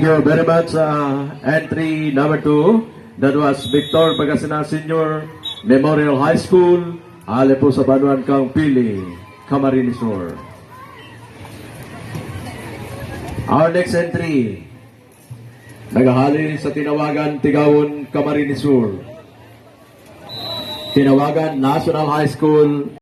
Thank you very much. Entry number 2, that was Victor Pagasinan Senior Memorial High School, ali po sa Banuan Kang Pili, Camarines Sur. Our next entry, nagahali sa Tinawagan, Tigawon, Camarines Sur. Tinawagan National High School.